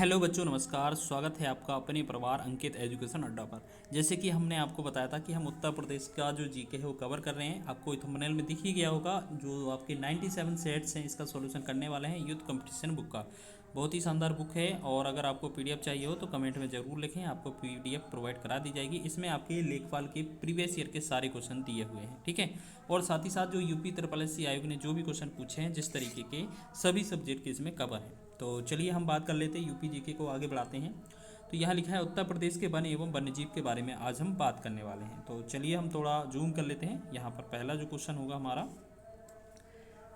Hello बच्चों, नमस्कार। स्वागत है आपका अपने परिवार अंकित एजुकेशन अड्डा पर। जैसे कि हमने आपको बताया था कि हम उत्तर प्रदेश का जो जीके है वो कवर कर रहे हैं। आपको थंबनेल में दिख ही गया होगा, जो आपके 97 सेट्स हैं इसका सॉल्यूशन करने वाले हैं यूथ कंपटीशन बुक का। बहुत ही शानदार बुक है, और अगर आपको पीडीएफ चाहिए हो तो कमेंट में ज़रूर लिखें, आपको पीडीएफ प्रोवाइड करा दी जाएगी। इसमें आपके लेखपाल के प्रीवियस ईयर के सारे क्वेश्चन दिए हुए हैं, ठीक है। और साथ ही साथ जो यूपी ट्रिपल एस सी आयोग ने जो भी क्वेश्चन पूछे हैं जिस तरीके के, सभी सब्जेक्ट के इसमें कवर हैं। तो चलिए हम बात कर लेते हैं, यूपी जीके को आगे बढ़ाते हैं। तो यहाँ लिखा है उत्तर प्रदेश के वन एवं वन्यजीव के बारे में आज हम बात करने वाले हैं। तो चलिए हम थोड़ा जूम कर लेते हैं। यहाँ पर पहला जो क्वेश्चन होगा हमारा,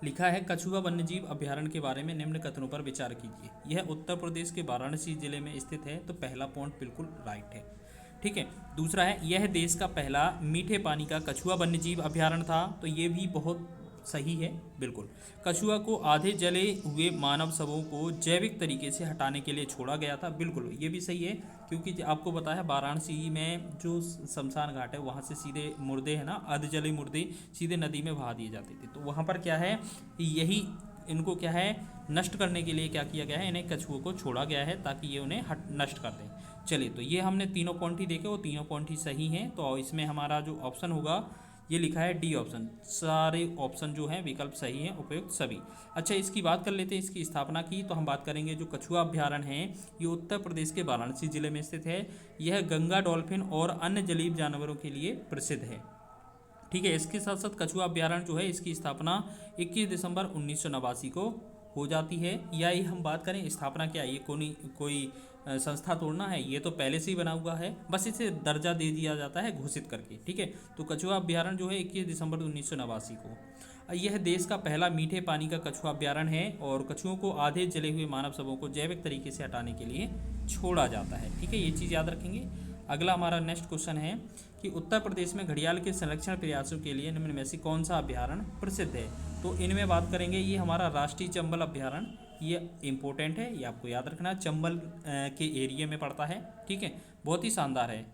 लिखा है कछुआ वन्यजीव अभ्यारण्य के बारे में निम्न कथनों पर विचार कीजिए। यह उत्तर प्रदेश के वाराणसी जिले में स्थित है। तो पहला पॉइंट बिल्कुल राइट है, ठीक है। दूसरा है, यह देश का पहला मीठे पानी का कछुआ वन्यजीव अभ्यारण्य था। तो ये भी बहुत सही है, बिल्कुल। कछुआ को आधे जले हुए मानव शवों को जैविक तरीके से हटाने के लिए छोड़ा गया था, बिल्कुल ये भी सही है। क्योंकि आपको पता है वाराणसी में जो शमशान घाट है वहाँ से सीधे मुर्दे हैं ना, आधे जले मुर्दे सीधे नदी में बहा दिए जाते थे। तो वहाँ पर क्या है, यही इनको क्या है, नष्ट करने के लिए क्या किया गया है, इन्हें कछुओं को छोड़ा गया है ताकि ये उन्हें नष्ट कर दें। चलिए, तो ये हमने तीनों पॉइंट ही देखे, वो तीनों पॉइंट ही सही हैं। तो इसमें हमारा जो ऑप्शन होगा, ये लिखा है डी ऑप्शन। सारे ऑप्शन जो हैं विकल्प सही हैं, उपयुक्त सभी। अच्छा, इसकी बात कर लेते हैं, इसकी स्थापना की। तो हम बात करेंगे जो कछुआ अभ्यारण्य है, ये उत्तर प्रदेश के वाराणसी जिले में स्थित है। यह गंगा डॉल्फिन और अन्य जलीय जानवरों के लिए प्रसिद्ध है, ठीक है। इसके साथ साथ कछुआ अभ्यारण्य जो है, इसकी स्थापना 21 दिसंबर 1989 को हो जाती है। या ये हम बात करें स्थापना, क्या ये कोई संस्था तोड़ना है, ये तो पहले से ही बना हुआ है, बस इसे दर्जा दे दिया जाता है घोषित करके, ठीक है। तो कछुआ अभ्यारण्य जो है 21 दिसंबर 1989 को। यह देश का पहला मीठे पानी का कछुआ अभ्यारण्य है, और कछुओं को आधे जले हुए मानव शवों को जैविक तरीके से हटाने के लिए छोड़ा जाता है, ठीक है। ये चीज़ याद रखेंगे। अगला हमारा नेक्स्ट क्वेश्चन है कि उत्तर प्रदेश में घड़ियाल के संरक्षण प्रयासों के लिए निम्न में से कौन सा अभ्यारण्य प्रसिद्ध है। तो इनमें बात करेंगे, ये हमारा राष्ट्रीय चंबल अभ्यारण्य, ये इंपॉर्टेंट है, ये आपको याद रखना। चंबल के एरिया में पड़ता है, ठीक है। बहुत ही शानदार है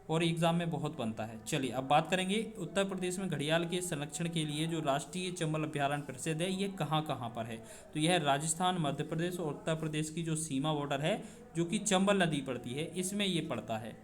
और एग्जाम में बहुत बनता है। चलिए, अब बात करेंगे उत्तर प्रदेश में घड़ियाल के संरक्षण के लिए जो राष्ट्रीय चंबल अभ्यारण्य प्रसिद्ध है, ये कहाँ कहाँ पर है। तो यह राजस्थान, मध्य प्रदेश और उत्तर प्रदेश की जो सीमा बॉर्डर है, जो कि चंबल नदी पड़ती है, इसमें ये पड़ता है,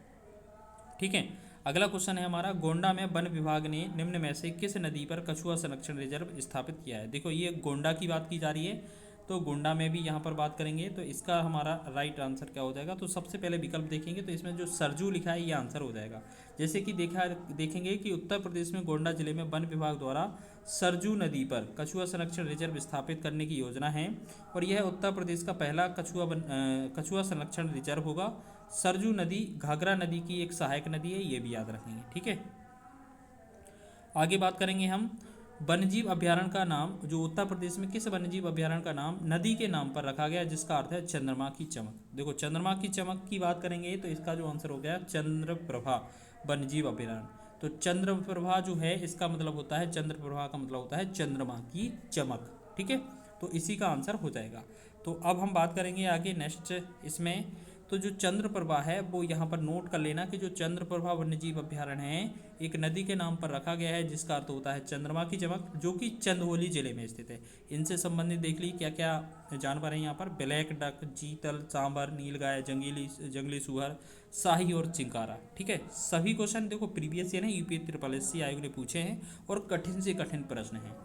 ठीक है। अगला क्वेश्चन है हमारा, गोंडा में वन विभाग ने निम्न में से किस नदी पर कछुआ संरक्षण रिजर्व स्थापित किया है। देखो, ये गोंडा की बात की जा रही है, तो गोंडा में भी यहाँ पर बात करेंगे। तो इसका हमारा राइट आंसर क्या हो जाएगा। तो सबसे पहले विकल्प देखेंगे, तो इसमें जो सरजू लिखा है ये आंसर हो जाएगा। जैसे कि देखेंगे कि उत्तर प्रदेश में गोंडा जिले में वन विभाग द्वारा सरजू नदी पर कछुआ संरक्षण रिजर्व स्थापित करने की योजना है, और यह उत्तर प्रदेश का पहला कछुआ संरक्षण रिजर्व होगा। सरजू नदी घाघरा नदी की एक सहायक नदी है, ये भी याद रखेंगे, ठीक है। आगे बात करेंगे हम, वन्यजीव अभ्यारण्य का नाम, जो उत्तर प्रदेश में किस वन्यजीव अभ्यारण्य का नाम नदी के नाम पर रखा गया, जिसका अर्थ है चंद्रमा की चमक। देखो, चंद्रमा की चमक की बात करेंगे तो इसका जो आंसर हो गया चंद्रप्रभा वन्यजीव अभ्यारण्य। तो चंद्रप्रभा जो है, इसका मतलब होता है, चंद्रप्रभा का मतलब होता है चंद्रमा की चमक, ठीक है। तो इसी का आंसर हो जाएगा। तो अब हम बात करेंगे आगे नेक्स्ट इसमें। तो जो चंद्रप्रभा है वो यहाँ पर नोट कर लेना कि जो चंद्रप्रभा वन्यजीव अभ्यारण्य है, एक नदी के नाम पर रखा गया है, जिसका अर्थ होता है चंद्रमा की चमक, जो कि चंदौली जिले में स्थित है। इनसे संबंधित देख ली क्या क्या जानवर हैं यहाँ पर, ब्लैक डक, चीतल, सांबर, नीलगाय, जंगली सुअर, शाही और चिंकारा, ठीक है। सभी क्वेश्चन देखो प्रीवियस ईयर है, यूपी ट्रिपल एस सी आयोग ने पूछे हैं, और कठिन से कठिन प्रश्न हैं।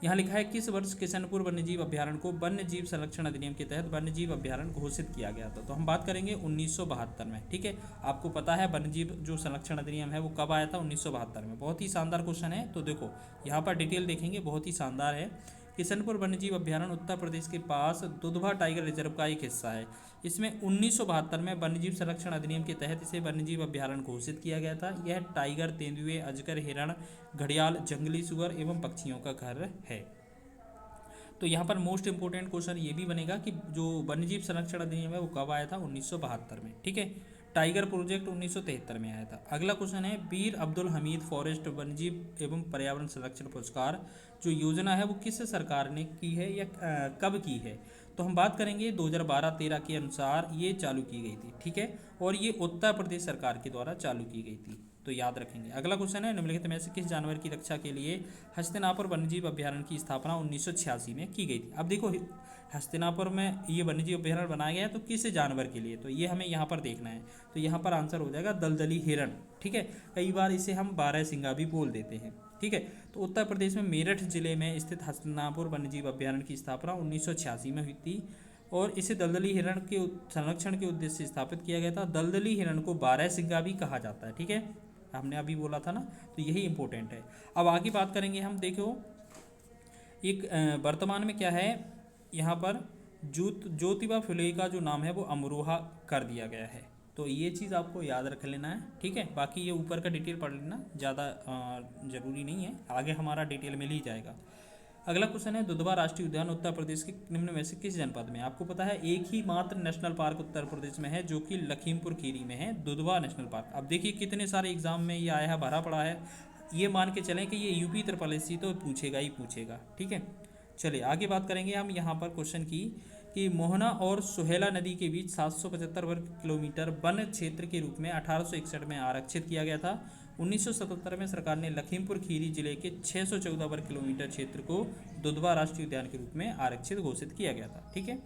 यहाँ लिखा है, किस वर्ष किशनपुर वन्यजीव अभ्यारण्य को वन्य जीव संरक्षण अधिनियम के तहत वन्यजीव अभ्यारण्य घोषित किया गया था। तो हम बात करेंगे 1972 में, ठीक है। आपको पता है वन्यजीव जो संरक्षण अधिनियम है वो कब आया था, 1972 में। बहुत ही शानदार क्वेश्चन है। तो देखो, यहाँ पर डिटेल देखेंगे, बहुत ही शानदार है। किशनपुर वन्यजीव अभ्यारण्य उत्तर प्रदेश के पास दुधवा टाइगर रिजर्व का एक हिस्सा है। इसमें 1972 में वन्यजीव संरक्षण अधिनियम के तहत इसे वन्यजीव अभ्यारण्य घोषित किया गया था। यह टाइगर, तेंदुए, अजगर, हिरण, घड़ियाल, जंगली सुअर एवं पक्षियों का घर है। तो यहाँ पर मोस्ट इंपोर्टेंट क्वेश्चन ये भी बनेगा कि जो वन्यजीव संरक्षण अधिनियम है वो कब आया था, 1972 में, ठीक है। टाइगर प्रोजेक्ट 1973 में आया था। अगला क्वेश्चन है, वीर अब्दुल हमीद फॉरेस्ट वन्यजीव एवं पर्यावरण संरक्षण पुरस्कार जो योजना है वो किस सरकार ने की है या कब की है। तो हम बात करेंगे 2012-13 के अनुसार ये चालू की गई थी, ठीक है। और ये उत्तर प्रदेश सरकार के द्वारा चालू की गई थी। तो याद रखेंगे। अगला क्वेश्चन है, निम्नलिखित में से किस जानवर की रक्षा के लिए हस्तिनापुर वन्यजीव अभ्यारण्य की स्थापना 1986 में की गई थी। अब देखो हस्तिनापुर में ये वन्यजीव अभ्यारण्य बनाया गया है तो किस जानवर के लिए, तो ये हमें यहाँ पर देखना है। तो यहाँ पर आंसर हो जाएगा दलदली हिरण, ठीक है। कई बार इसे हम बारहसिंगा भी बोल देते हैं, ठीक है। तो उत्तर प्रदेश में मेरठ जिले में स्थित हस्तिनापुर वन्यजीव अभ्यारण्य की स्थापना 1986 में हुई थी और इसे दलदली हिरण के संरक्षण के उद्देश्य से स्थापित किया गया था। दलदली हिरण को बारहसिंगा भी कहा जाता है, ठीक है, हमने अभी बोला था ना, तो यही इंपॉर्टेंट है। अब आगे बात करेंगे हम, देखो एक वर्तमान में क्या है, यहाँ पर ज्योतिबा फुले का जो नाम है वो अमरोहा कर दिया गया है, तो ये चीज़ आपको याद रख लेना है, ठीक है। बाकी ये ऊपर का डिटेल पढ़ लेना, ज़्यादा ज़रूरी नहीं है, आगे हमारा डिटेल मिल ही जाएगा। अगला क्वेश्चन है, दुधवा राष्ट्रीय उद्यान उत्तर प्रदेश के निम्न में से किस जनपद में। आपको पता है एक ही मात्र नेशनल पार्क उत्तर प्रदेश में है जो कि लखीमपुर खीरी में है, दुधवा नेशनल पार्क। अब देखिए कितने सारे एग्जाम में ये आया है, भरा पड़ा है, ये मान के चलें कि ये यूपी SSC तो पूछेगा ही पूछेगा, ठीक है। चलिए आगे बात करेंगे हम यहाँ पर क्वेश्चन की कि मोहना और सुहेला नदी के बीच 775 वर्ग किलोमीटर वन क्षेत्र के रूप में 1861 में आरक्षित किया गया था। 1977 में सरकार ने लखीमपुर खीरी जिले के 614 वर्ग किलोमीटर क्षेत्र को दुधवा राष्ट्रीय उद्यान के रूप में आरक्षित घोषित किया गया था, ठीक है,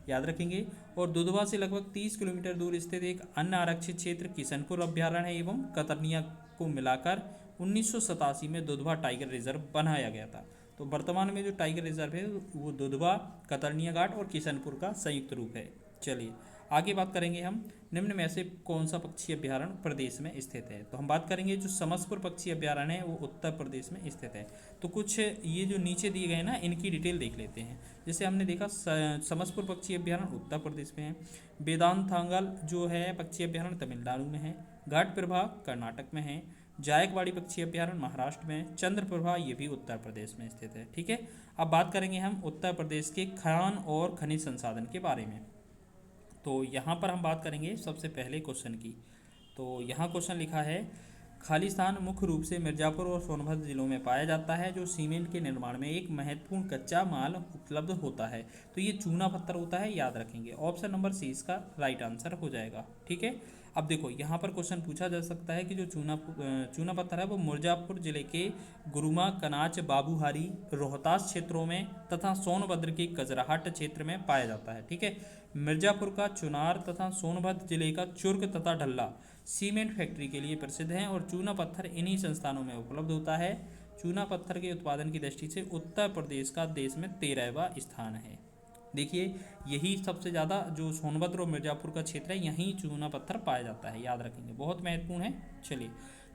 याद रखेंगे। और दुधवा से लगभग 30 किलोमीटर दूर स्थित एक अन्य आरक्षित क्षेत्र किशनपुर अभ्यारण्य एवं कतरनिया को मिलाकर 1987 में दुधवा टाइगर रिजर्व बनाया गया था। तो वर्तमान में जो टाइगर रिजर्व है वो दुधवा, कतरनिया घाट और किशनपुर का संयुक्त रूप है। चलिए आगे बात करेंगे हम, निम्न में से कौन सा पक्षी अभ्यारण्य प्रदेश में स्थित है। तो हम बात करेंगे जो समसपुर पक्षी अभ्यारण्य है वो उत्तर प्रदेश में स्थित है। तो कुछ ये जो नीचे दिए गए ना इनकी डिटेल देख लेते हैं। जैसे हमने देखा समसपुर पक्षी अभ्यारण्य उत्तर प्रदेश में है, वेदांतांगल जो है पक्षी अभ्यारण्य तमिलनाडु में है, घाट प्रभा कर्नाटक में है, जायकवाड़ी पक्षी अभ्यारण्य महाराष्ट्र में, चंद्रप्रभा ये भी उत्तर प्रदेश में स्थित है, ठीक है। अब बात करेंगे हम उत्तर प्रदेश के खान और खनिज संसाधन के बारे में। तो यहाँ पर हम बात करेंगे सबसे पहले क्वेश्चन की। तो यहाँ क्वेश्चन लिखा है, खालिस्तान मुख्य रूप से मिर्ज़ापुर और सोनभद्र जिलों में पाया जाता है जो सीमेंट के निर्माण में एक महत्वपूर्ण कच्चा माल उपलब्ध होता है। तो ये चूना पत्थर होता है, याद रखेंगे। ऑप्शन नंबर सी इसका राइट आंसर हो जाएगा, ठीक है। अब देखो यहाँ पर क्वेश्चन पूछा जा सकता है कि जो चूना पत्थर है वो मिर्ज़ापुर जिले के गुरुमा, कनाच, बाबूहारी, रोहतास क्षेत्रों में तथा सोनभद्र के कजराहट क्षेत्र में पाया जाता है, ठीक है। मिर्ज़ापुर का चुनार तथा सोनभद्र जिले का चुर्क तथा ढल्ला सीमेंट फैक्ट्री के लिए प्रसिद्ध हैं और चूना पत्थर इन्हीं संस्थानों में उपलब्ध होता है। चूना पत्थर के उत्पादन की दृष्टि से उत्तर प्रदेश का देश में 13वां स्थान है। देखिए यही सबसे ज़्यादा जो सोनभद्र और मिर्ज़ापुर का क्षेत्र है यहीं चूना पत्थर पाया जाता है, याद रखेंगे, बहुत महत्वपूर्ण है। चलिए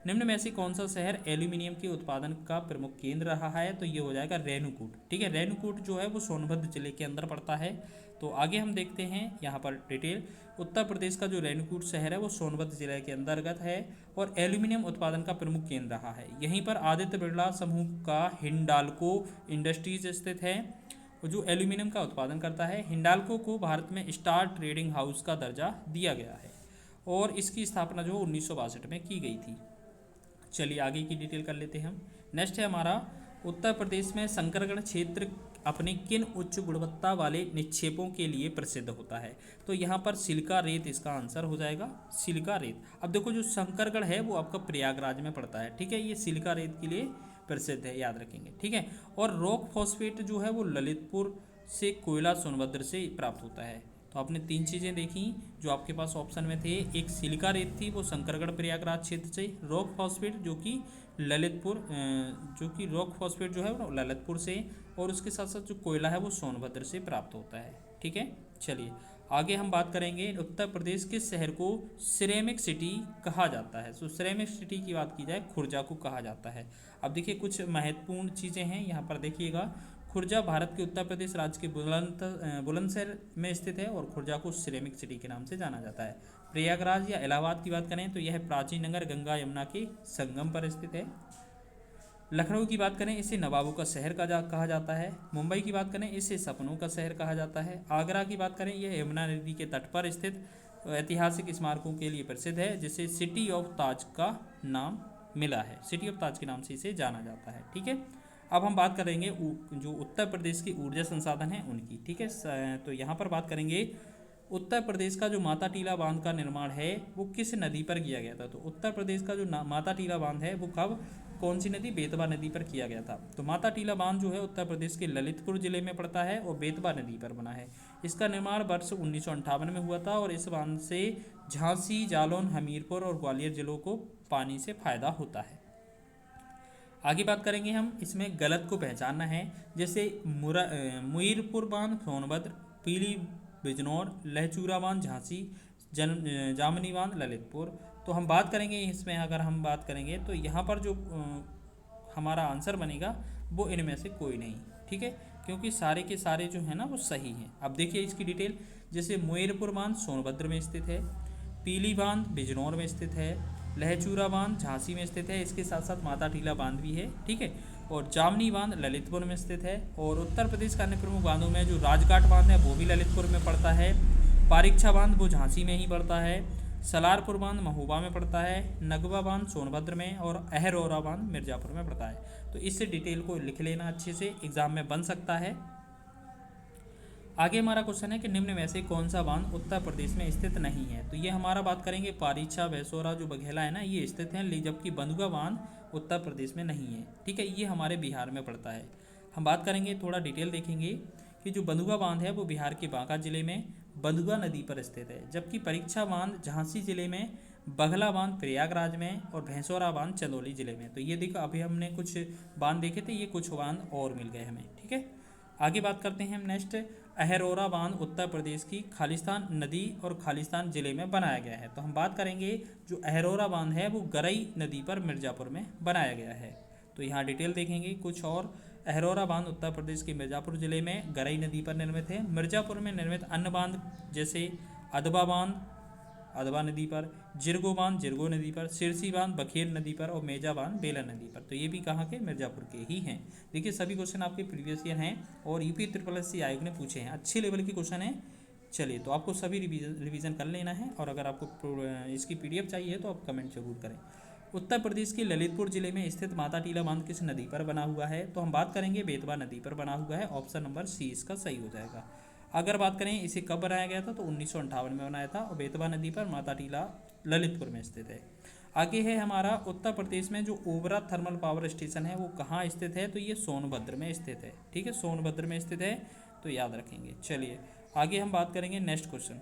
निम्न में से कौन सा शहर एल्यूमिनियम के उत्पादन का प्रमुख केंद्र रहा है। तो ये हो जाएगा रेणुकूट, ठीक है। रेणुकूट जो है वो सोनभद्र जिले के अंदर पड़ता है। तो आगे हम देखते हैं यहाँ पर डिटेल। उत्तर प्रदेश का जो रेणुकूट शहर है वो सोनभद्र जिले के अंतर्गत है और एल्यूमिनियम उत्पादन का प्रमुख केंद्र रहा है। यहीं पर आदित्य बिरला समूह का हिंडाल्को इंडस्ट्रीज स्थित है जो एल्यूमिनियम का उत्पादन करता है। हिंडाल्को को भारत में स्टार ट्रेडिंग हाउस का दर्जा दिया गया है और इसकी स्थापना जो 1962 में की गई थी। चलिए आगे की डिटेल कर लेते हैं हम। नेक्स्ट है हमारा, उत्तर प्रदेश में संकरगढ़ क्षेत्र अपने किन उच्च गुणवत्ता वाले निक्षेपों के लिए प्रसिद्ध होता है। तो यहाँ पर सिलिका रेत इसका आंसर हो जाएगा, सिलिका रेत। अब देखो जो शंकरगढ़ है वो आपका प्रयागराज में पड़ता है, ठीक है, ये सिलिका रेत के लिए प्रसिद्ध है, याद रखेंगे, ठीक है। और रॉक फॉस्फेट जो है वो ललितपुर से, कोयला सोनभद्र से प्राप्त होता है। तो आपने 3 चीज़ें देखी जो आपके पास ऑप्शन में थे, एक सिलिका रेत थी वो शंकरगढ़ प्रयागराज क्षेत्र से, रॉक फॉस्फेट जो कि ललितपुर रॉक फॉस्फेट जो है वो ललितपुर से, और उसके साथ साथ जो कोयला है वो सोनभद्र से प्राप्त होता है, ठीक है। चलिए आगे हम बात करेंगे, उत्तर प्रदेश के शहर को सिरेमिक सिटी कहा जाता है। तो सिरेमिक सिटी की बात की जाए खुर्जा को कहा जाता है। अब देखिए कुछ महत्वपूर्ण चीज़ें हैं यहाँ पर देखिएगा। खुर्जा भारत के उत्तर प्रदेश राज्य के बुलंदशहर में स्थित है और खुर्जा को सिरेमिक सिटी के नाम से जाना जाता है। प्रयागराज या इलाहाबाद की बात करें तो यह प्राचीन नगर गंगा यमुना के संगम पर स्थित है। लखनऊ की बात करें इसे नवाबों का शहर कहा जाता है। मुंबई की बात करें इसे सपनों का शहर कहा जाता है। आगरा की बात करें यह यमुना नदी के तट पर स्थित ऐतिहासिक स्मारकों के लिए प्रसिद्ध है जिसे सिटी ऑफ ताज का नाम मिला है, सिटी ऑफ ताज के नाम से इसे जाना जाता है, ठीक है। अब हम बात करेंगे जो उत्तर प्रदेश की ऊर्जा संसाधन हैं उनकी, ठीक है। तो यहाँ पर बात करेंगे उत्तर प्रदेश का जो माता टीला बांध का निर्माण है वो किस नदी पर किया गया था? तो उत्तर प्रदेश का जो माता टीला बांध है वो कब, कौन सी नदी? बेतवा नदी पर किया गया था। तो माता टीला बांध जो है उत्तर प्रदेश के ललितपुर जिले में पड़ता है और बेतवा नदी पर बना है। इसका निर्माण वर्ष 1958 में हुआ था और इस बांध से झांसी, जालौन, हमीरपुर और ग्वालियर जिलों को पानी से फायदा होता है। आगे बात करेंगे हम, इसमें गलत को पहचानना है। जैसे मुईरपुर बांध सोनभद्र, पीली बिजनौर, लहचूरा बांध झांसी, जामनी बांध ललितपुर। तो हम बात करेंगे इसमें, अगर हम बात करेंगे तो यहाँ पर जो हमारा आंसर बनेगा वो इनमें से कोई नहीं, ठीक है, क्योंकि सारे के सारे जो है ना वो सही हैं। अब देखिए इसकी डिटेल, जैसे मुईरपुर बांध सोनभद्र में स्थित है, पीली बांध बिजनौर में स्थित है, लहचूरा बांध झांसी में स्थित है, इसके साथ साथ माता टीला बांध भी है, ठीक है, और जामनी बांध ललितपुर में स्थित है। और उत्तर प्रदेश का अन्य प्रमुख बांधों में जो राजघाट बांध है वो भी ललितपुर में पड़ता है, पारीक्षा बांध वो झांसी में ही पड़ता है, सलारपुर बांध महोबा में पड़ता है, नगवा बांध सोनभद्र में और अहरौरा बांध मिर्ज़ापुर में पड़ता है। तो इस डिटेल को लिख लेना अच्छे से, एग्जाम में बन सकता है। आगे हमारा क्वेश्चन है कि निम्न में से कौन सा बांध उत्तर प्रदेश में स्थित नहीं है? तो ये हमारा बात करेंगे पारीक्षा, भैंसोरा जो बघेला है ना ये स्थित हैं, जबकि बंधुआ बांध उत्तर प्रदेश में नहीं है, ठीक है, ये हमारे बिहार में पड़ता है। हम बात करेंगे, थोड़ा डिटेल देखेंगे कि जो बंधुआ बांध है वो बिहार के बांका जिले में बंधुआ नदी पर स्थित है, जबकि परीक्षा बांध झांसी जिले में, बघला बांध प्रयागराज में और भैंसोरा बांध चंदौली जिले में। तो ये देखो अभी हमने कुछ बांध देखे थे, ये कुछ बांध और मिल गए हमें, ठीक है। आगे बात करते हैं हम नेक्स्ट, अहरौरा बांध उत्तर प्रदेश की खालिस्तान नदी और खालिस्तान जिले में बनाया गया है। तो हम बात करेंगे जो अहरौरा बांध है वो गरई नदी पर मिर्ज़ापुर में बनाया गया है। तो यहाँ डिटेल देखेंगे कुछ और। अहरौरा बांध उत्तर प्रदेश के मिर्ज़ापुर जिले में गरई नदी पर निर्मित है। मिर्ज़ापुर में निर्मित अन्य बांध जैसे अदबा बांध अदबा नदी पर, जिरगो बांध जिरगो नदी पर, सिरसी बांध बखेर नदी पर और मेजा बांध बेला नदी पर। तो ये भी कहाँ के? मिर्ज़ापुर के ही हैं। देखिए सभी क्वेश्चन आपके प्रीवियस ईयर हैं और यूपी SSC आयोग ने पूछे हैं, अच्छे लेवल के क्वेश्चन हैं। चलिए तो आपको सभी रिवीजन कर लेना है और अगर आपको इसकी PDF चाहिए तो आप कमेंट जरूर करें। उत्तर प्रदेश के ललितपुर जिले में स्थित माता टीला बांध किस नदी पर बना हुआ है? तो हम बात करेंगे बेतवा नदी पर बना हुआ है। ऑप्शन नंबर C इसका सही हो जाएगा। अगर बात करें इसे कब बनाया गया था तो 1958 में बनाया था और बेतवा नदी पर माता टीला ललितपुर में स्थित है। आगे है हमारा उत्तर प्रदेश में जो ओबरा थर्मल पावर स्टेशन है वो कहाँ स्थित है? तो ये सोनभद्र में स्थित है, ठीक है, सोनभद्र में स्थित है, तो याद रखेंगे। चलिए आगे हम बात करेंगे नेक्स्ट क्वेश्चन,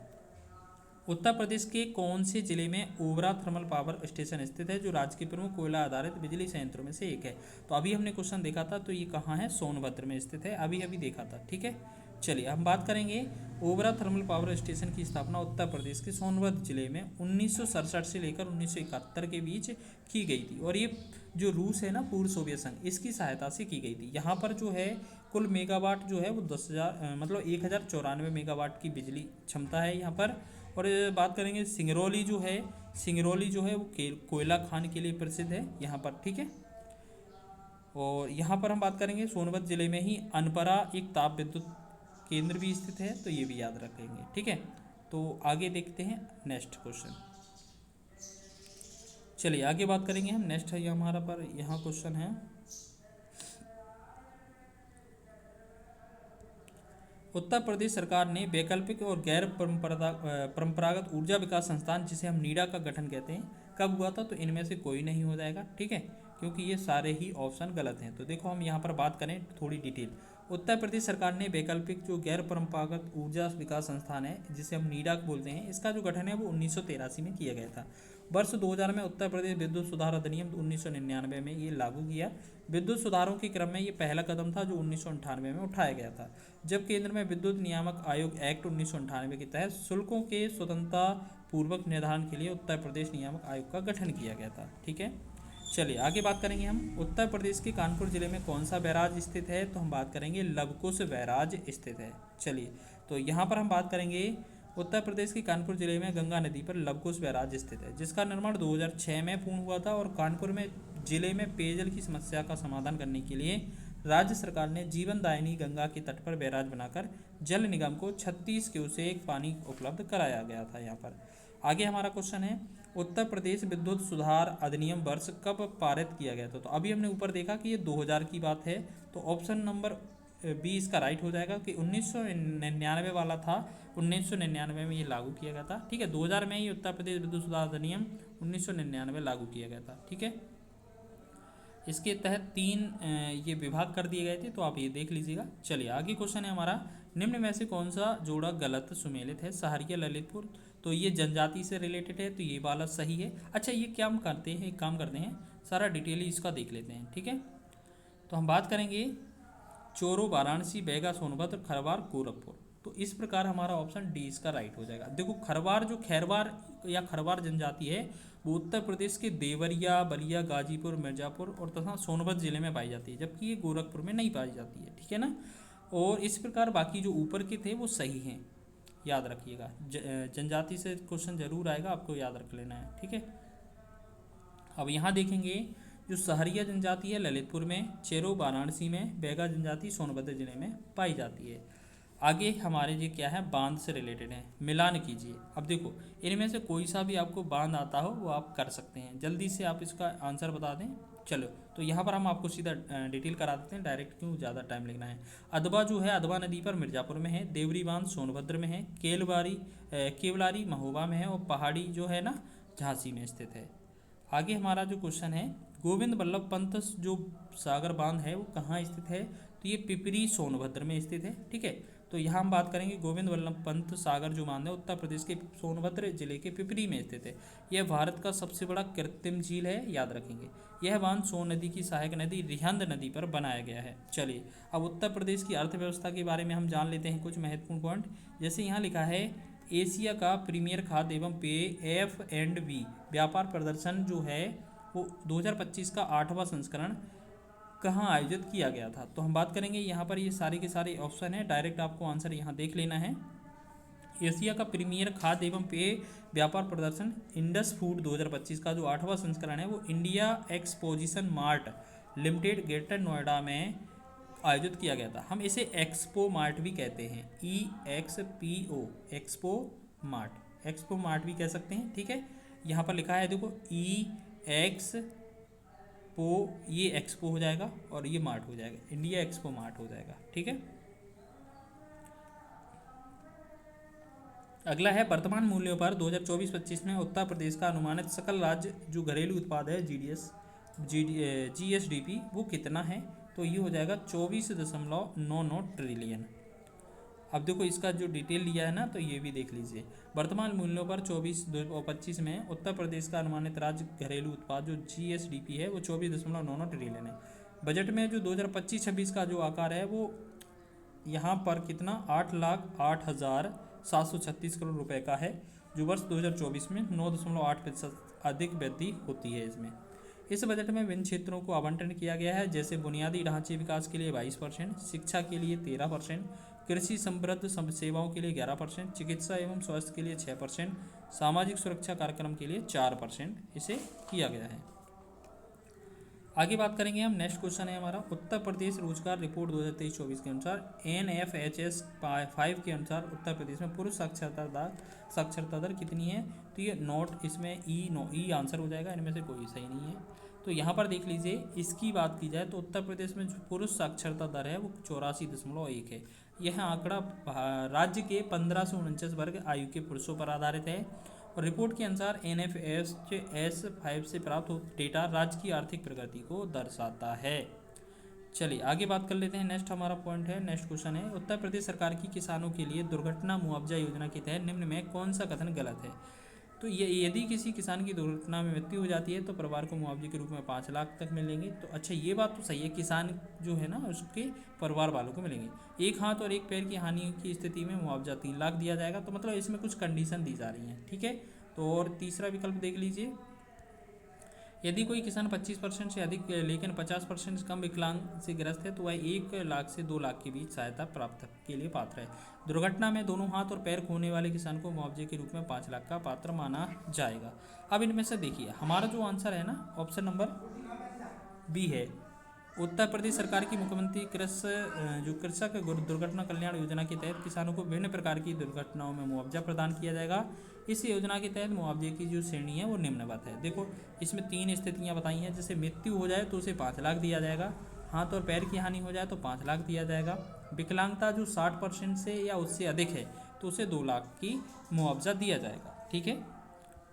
उत्तर प्रदेश के कौन से जिले में ओबरा थर्मल पावर स्टेशन स्थित है जो राज्य के प्रमुख कोयला आधारित बिजली संयंत्रों में से एक है? तो अभी हमने क्वेश्चन देखा था, तो ये कहाँ है? सोनभद्र में स्थित है, अभी अभी देखा था, ठीक है। चलिए हम बात करेंगे ओबरा थर्मल पावर स्टेशन की स्थापना उत्तर प्रदेश के सोनभद्र जिले में 1967 से लेकर 1971 के बीच की गई थी और ये जो रूस है ना पूर्व सोवियत संघ, इसकी सहायता से की गई थी। यहाँ पर जो है कुल मेगावाट जो है वो 10,000 मतलब 1094 मेगावाट की बिजली क्षमता है यहाँ पर। और बात करेंगे सिंगरौली जो है, सिंगरौली जो है वो कोयला खान के लिए प्रसिद्ध है यहाँ पर, ठीक है। और यहाँ पर हम बात करेंगे सोनभद्र जिले में ही अनपरा एक ताप विद्युत केंद्र भी स्थित है, तो ये भी याद रखेंगे, ठीक है। तो आगे देखते हैं नेक्स्ट क्वेश्चन। चलिए आगे बात करेंगे हम नेक्स्ट है हमारा पर यहाँ क्वेश्चन है, उत्तर प्रदेश सरकार ने वैकल्पिक और गैर परंपरागत ऊर्जा विकास संस्थान जिसे हम नीडा का गठन कहते हैं कब हुआ था? तो इनमें से कोई नहीं हो जाएगा, ठीक है, क्योंकि ये सारे ही ऑप्शन गलत हैं। तो देखो हम यहाँ पर बात करें थोड़ी डिटेल, उत्तर प्रदेश सरकार ने वैकल्पिक जो गैर परंपरागत ऊर्जा विकास संस्थान है जिसे हम नीडा बोलते हैं, इसका जो गठन है वो 1983 में किया गया था। वर्ष 2000 में उत्तर प्रदेश विद्युत सुधार अधिनियम 1999 में ये लागू किया। विद्युत सुधारों के क्रम में ये पहला कदम था जो 1998 में उठाया गया था, जब केंद्र में विद्युत नियामक आयोग एक्ट 1998 के तहत शुल्कों के स्वतंत्रता पूर्वक निर्धारण के लिए उत्तर प्रदेश नियामक आयोग का गठन किया गया था, ठीक है। चलिए आगे बात करेंगे हम, उत्तर प्रदेश के कानपुर जिले में कौन सा बैराज स्थित है? तो हम बात करेंगे लवकुश बैराज स्थित है। चलिए तो यहाँ पर हम बात करेंगे उत्तर प्रदेश के कानपुर जिले में गंगा नदी पर लवकुश बैराज स्थित है, जिसका निर्माण 2006 में पूर्ण हुआ था और कानपुर में जिले में पेयजल की समस्या का समाधान करने के लिए राज्य सरकार ने जीवनदायिनी गंगा के तट पर बैराज बनाकर जल निगम को 36 क्यूसेक पानी उपलब्ध कराया गया था यहाँ पर। आगे हमारा क्वेश्चन है, उत्तर प्रदेश विद्युत सुधार अधिनियम वर्ष कब पारित किया गया था? तो अभी हमने ऊपर देखा कि ये 2000 की बात है, तो ऑप्शन नंबर बी इसका राइट हो जाएगा कि 1999 वाला था, 1999 में ये लागू किया गया था। ठीक है, 2000 में ही उत्तर प्रदेश विद्युत सुधार अधिनियम 1999 लागू किया गया था। ठीक है, इसके तहत 3 ये विभाग कर दिए गए थे, तो आप ये देख लीजिएगा। चलिए आगे क्वेश्चन है हमारा, निम्न में से कौन सा जोड़ा गलत सुमेलित है? सहरिया ललितपुर, तो ये जनजाति से रिलेटेड है, तो ये वाला सही है। अच्छा, ये क्या हम करते हैं, एक काम करते हैं, सारा डिटेल इसका देख लेते हैं। ठीक है, तो हम बात करेंगे चोरो, वाराणसी, बैगा, सोनभद्र, खरवार, गोरखपुर। तो इस प्रकार हमारा ऑप्शन डी इसका राइट हो जाएगा। देखो खरवार जो खैरवार या खरवार जनजाति है वो उत्तर प्रदेश के देवरिया, बलिया, गाजीपुर, मिर्जापुर और तथा सोनभद्र जिले में पाई जाती है, जबकि ये गोरखपुर में नहीं पाई जाती है। ठीक है ना, और इस प्रकार बाकी जो ऊपर के थे वो सही हैं, याद रखिएगा। जनजाति से क्वेश्चन जरूर आएगा, आपको याद रख लेना है। ठीक है, अब यहाँ देखेंगे जो सहरिया जनजाति है ललितपुर में, चेरो वाराणसी में, बैगा जनजाति सोनभद्र जिले में पाई जाती है। आगे हमारे ये क्या है, बांध से रिलेटेड है, मिलान कीजिए। अब देखो इनमें से कोई सा भी आपको बांध आता हो वो आप कर सकते हैं, जल्दी से आप इसका आंसर बता दें। चलो तो यहाँ पर हम आपको सीधा डिटेल करा देते हैं, डायरेक्ट क्यों ज़्यादा टाइम लगना है। अदबा जो है अदबा नदी पर मिर्ज़ापुर में है, देवरी बांध सोनभद्र में है, केवलारी महोबा में है, और पहाड़ी जो है ना झांसी में स्थित है। आगे हमारा जो क्वेश्चन है, गोविंद बल्लभ पंत जो सागर बांध है वो कहाँ स्थित है? तो ये पिपरी सोनभद्र में स्थित है। ठीक है, तो यहाँ हम बात करेंगे गोविंद बल्लभ पंत सागर जो बांध है उत्तर प्रदेश के सोनभद्र जिले के पिपरी में स्थित है। यह भारत का सबसे बड़ा कृत्रिम झील है, याद रखेंगे। यह बांध सोन नदी की सहायक नदी रिहंद नदी पर बनाया गया है। चलिए अब उत्तर प्रदेश की अर्थव्यवस्था के बारे में हम जान लेते हैं कुछ महत्वपूर्ण पॉइंट। जैसे यहाँ लिखा है, एशिया का प्रीमियर खाद्य एवं पेय F&B व्यापार प्रदर्शन जो है वो 2025 का 8वां संस्करण कहाँ आयोजित किया गया था? तो हम बात करेंगे यहाँ पर, ये सारे के सारे ऑप्शन है, डायरेक्ट आपको आंसर यहाँ देख लेना है। एशिया का प्रीमियर खाद्य एवं पेय व्यापार प्रदर्शन इंडस फूड 2025 का जो 8वां संस्करण है वो India exposition mart limited greater Noida में आयोजित किया गया था। हम इसे एक्सपो मार्ट भी कहते हैं, EXPO, एक्सपो मार्ट भी कह सकते हैं। ठीक है, यहाँ पर लिखा है देखो ये एक्सपो हो जाएगा और ये मार्ट हो जाएगा, इंडिया एक्सपो मार्ट हो जाएगा। ठीक है, अगला है वर्तमान मूल्यों पर 2024-25 में उत्तर प्रदेश का अनुमानित सकल राज्य जो घरेलू उत्पाद है GSDP वो कितना है? तो ये हो जाएगा 24.99 ट्रिलियन। अब देखो इसका जो डिटेल लिया है ना, तो ये भी देख लीजिए। वर्तमान मूल्यों पर 24-25 में उत्तर प्रदेश का अनुमानित राज्य घरेलू उत्पाद जो GSDP है वो 24.99 ट्रिलियन है। बजट में जो 2025-26 का जो आकार है वो यहाँ पर कितना 8,08,736 करोड़ रुपए का है, जो वर्ष 2024 में 9.8% अधिक वृद्धि होती है इसमें। इस बजट में विभिन्न क्षेत्रों को आवंटन किया गया है, जैसे बुनियादी ढांचे विकास के लिए 22%, शिक्षा के लिए 13%, कृषि समृद्ध सेवाओं के लिए 11%, चिकित्सा एवं स्वास्थ्य के लिए 6%, सामाजिक सुरक्षा कार्यक्रम के लिए 4% इसे किया गया है। आगे बात करेंगे हम, नेक्स्ट क्वेश्चन है हमारा, उत्तर प्रदेश रोजगार रिपोर्ट 2023-24 के अनुसार NFHS 5 के अनुसार उत्तर प्रदेश में पुरुष साक्षरता दर कितनी है? तो ये नोट इसमें ई आंसर हो जाएगा, इनमें से कोई सही नहीं है। तो यहाँ पर देख लीजिए, इसकी बात की जाए तो उत्तर प्रदेश में जो पुरुष साक्षरता दर है वो 84.1 है। यह आंकड़ा राज्य के 15 से 49 वर्ग आयु के पुरुषों पर आधारित है, और रिपोर्ट के अनुसार NFHS 5 से प्राप्त डेटा राज्य की आर्थिक प्रगति को दर्शाता है। चलिए आगे बात कर लेते हैं। नेक्स्ट हमारा पॉइंट है, नेक्स्ट क्वेश्चन है, उत्तर प्रदेश सरकार की किसानों के लिए दुर्घटना मुआवजा योजना के तहत निम्न में कौन सा कथन गलत है? तो ये यदि किसी किसान की दुर्घटना में मृत्यु हो जाती है तो परिवार को मुआवजे के रूप में 5 लाख तक मिलेंगे। तो अच्छा ये बात तो सही है, किसान जो है ना उसके परिवार वालों को मिलेंगे। एक हाथ और एक पैर की हानि की स्थिति में मुआवजा 3 लाख दिया जाएगा। तो मतलब इसमें कुछ कंडीशन दी जा रही हैं। ठीक है, तो और तीसरा विकल्प देख लीजिए, यदि कोई किसान 25% से अधिक लेकिन 50% से कम विकलांग से ग्रस्त है तो वह 1 लाख से 2 लाख के बीच सहायता प्राप्त के लिए पात्र है। दुर्घटना में दोनों हाथ और पैर खोने वाले किसान को मुआवजे के रूप में 5 लाख का पात्र माना जाएगा। अब इनमें से देखिए, हमारा जो आंसर है ना, ऑप्शन नंबर बी है। उत्तर प्रदेश सरकार की मुख्यमंत्री कृषक दुर्घटना कल्याण योजना के तहत किसानों को विभिन्न प्रकार की दुर्घटनाओं में मुआवजा प्रदान किया जाएगा। इस योजना के तहत मुआवजे की जो श्रेणी है वो निम्नवत है। देखो इसमें 3 स्थितियां बताई हैं, जैसे मृत्यु हो जाए तो उसे 5 लाख दिया जाएगा, हाथ और पैर की हानि हो जाए तो 5 लाख दिया जाएगा। विकलांगता जो 60% से या उससे अधिक है तो उसे 2 लाख की मुआवजा दिया जाएगा। ठीक है,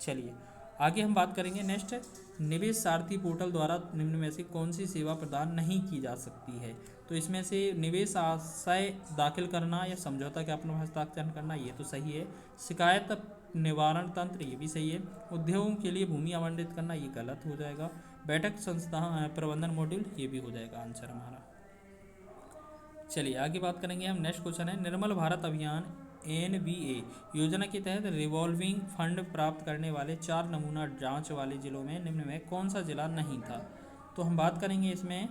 चलिए आगे हम बात करेंगे। नेक्स्ट, निवेश सारथी पोर्टल द्वारा निम्न में से कौन सी सेवा प्रदान नहीं की जा सकती है? तो इसमें से निवेश आशय दाखिल करना या समझौता ज्ञापन पर हस्ताक्षर करना, ये तो सही है। शिकायत निवारण तंत्र, ये भी सही है। उद्योगों के लिए भूमि आवंटित करना, ये गलत हो जाएगा। बैठक संस्था प्रबंधन मॉड्यूल, ये भी हो जाएगा आंसर हमारा। चलिए आगे बात करेंगे हम। नेक्स्ट क्वेश्चन है, निर्मल भारत अभियान NVA योजना के तहत रिवॉल्विंग फंड प्राप्त करने वाले 4 नमूना जांच वाले जिलों में निम्न में कौन सा जिला नहीं था? तो हम बात करेंगे इसमें,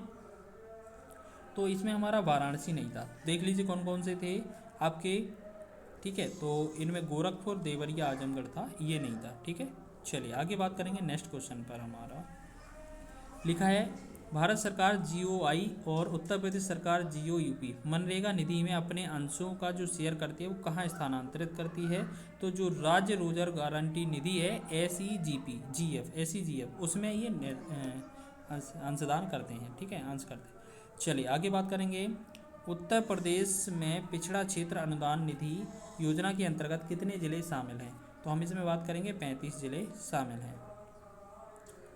तो इसमें हमारा वाराणसी नहीं था। देख लीजिए कौन कौन से थे आपके। ठीक है, तो इनमें गोरखपुर, देवरिया, आजमगढ़ था, ये नहीं था। ठीक है, चलिए आगे बात करेंगे। नेक्स्ट क्वेश्चन पर हमारा लिखा है, भारत सरकार GOI और उत्तर प्रदेश सरकार GOUP मनरेगा निधि में अपने अंशों का जो शेयर करती है वो कहाँ स्थानांतरित करती है? तो जो राज्य रोजगार गारंटी निधि है SEGF उसमें ये अंशदान करते हैं। ठीक है, अंश करते हैं। चलिए आगे बात करेंगे। उत्तर प्रदेश में पिछड़ा क्षेत्र अनुदान निधि योजना के अंतर्गत कितने जिले शामिल हैं? तो हम इसमें बात करेंगे 35 जिले शामिल हैं।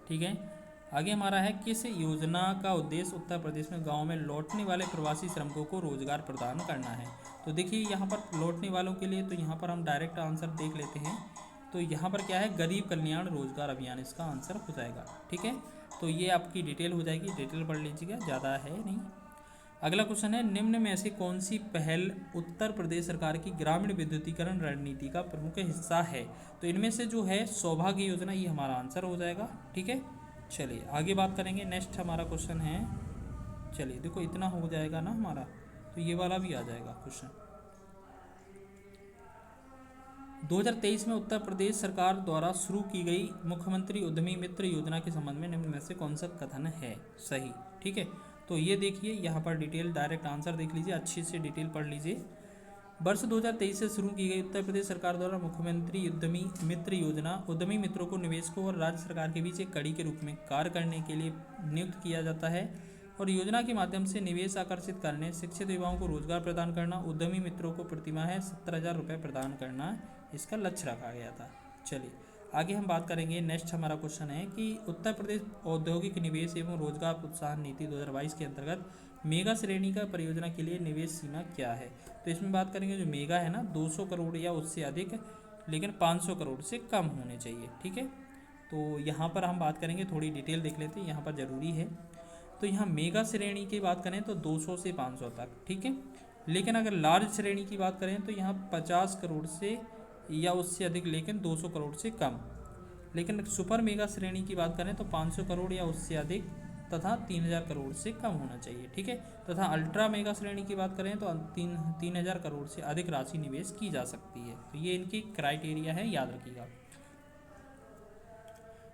ठीक है, आगे हमारा है, किस योजना का उद्देश्य उत्तर प्रदेश में गांव में लौटने वाले प्रवासी श्रमिकों को रोजगार प्रदान करना है? तो देखिए यहाँ पर लौटने वालों के लिए, तो यहाँ पर हम डायरेक्ट आंसर देख लेते हैं। तो यहाँ पर क्या है, गरीब कल्याण रोजगार अभियान इसका आंसर हो जाएगा। ठीक है, तो ये आपकी डिटेल हो जाएगी, डिटेल पढ़ लीजिएगा, ज़्यादा है नहीं। अगला क्वेश्चन है, निम्न में से कौन सी पहल उत्तर प्रदेश सरकार की ग्रामीण विद्युतीकरण रणनीति का प्रमुख हिस्सा है? तो इनमें से जो है सौभाग्य योजना, ये हमारा आंसर हो जाएगा। ठीक है, चलिए आगे बात करेंगे। नेक्स्ट हमारा क्वेश्चन है, चलिए देखो इतना हो जाएगा ना हमारा, तो ये वाला भी आ जाएगा क्वेश्चन। 2023 में उत्तर प्रदेश सरकार द्वारा शुरू की गई मुख्यमंत्री उद्यमी मित्र योजना के संबंध में निम्न में से कौन सा कथन है सही? ठीक है, तो ये देखिए यहाँ पर डिटेल, डायरेक्ट आंसर देख लीजिए, अच्छी से डिटेल पढ़ लीजिए। वर्ष 2023 से शुरू की गई उत्तर प्रदेश सरकार द्वारा मुख्यमंत्री उद्यमी मित्र योजना उद्यमी मित्रों को निवेशकों और राज्य सरकार के बीच एक कड़ी के रूप में कार्य करने के लिए नियुक्त किया जाता है और योजना के माध्यम से निवेश आकर्षित करने, शिक्षित युवाओं को रोजगार प्रदान करना, उद्यमी मित्रों को प्रतिमाह 70,000 रुपये प्रदान करना इसका लक्ष्य रखा गया था। चलिए आगे हम बात करेंगे। नेक्स्ट हमारा क्वेश्चन है कि उत्तर प्रदेश औद्योगिक निवेश एवं रोजगार प्रोत्साहन नीति 2022 के अंतर्गत मेगा श्रेणी का परियोजना के लिए निवेश सीमा क्या है? तो इसमें बात करेंगे, जो मेगा है ना 200 करोड़ या उससे अधिक, लेकिन 500 करोड़ से कम होने चाहिए। ठीक है, तो यहाँ पर हम बात करेंगे, थोड़ी डिटेल देख लेते हैं, यहाँ पर ज़रूरी है। तो यहाँ मेगा श्रेणी की बात करें तो 200 से 500 तक। ठीक है, लेकिन अगर लार्ज श्रेणी की बात करें तो यहाँ 50 करोड़ से या उससे अधिक, लेकिन 200 करोड़ से कम। लेकिन सुपर मेगा श्रेणी की बात करें तो 500 करोड़ या उससे अधिक तथा 3,000 करोड़ से कम होना चाहिए। ठीक है, तथा अल्ट्रा मेगा श्रेणी की बात करें तो 3,000 करोड़ से अधिक राशि निवेश की जा सकती है। तो ये इनकी क्राइटेरिया है, याद रखिएगा।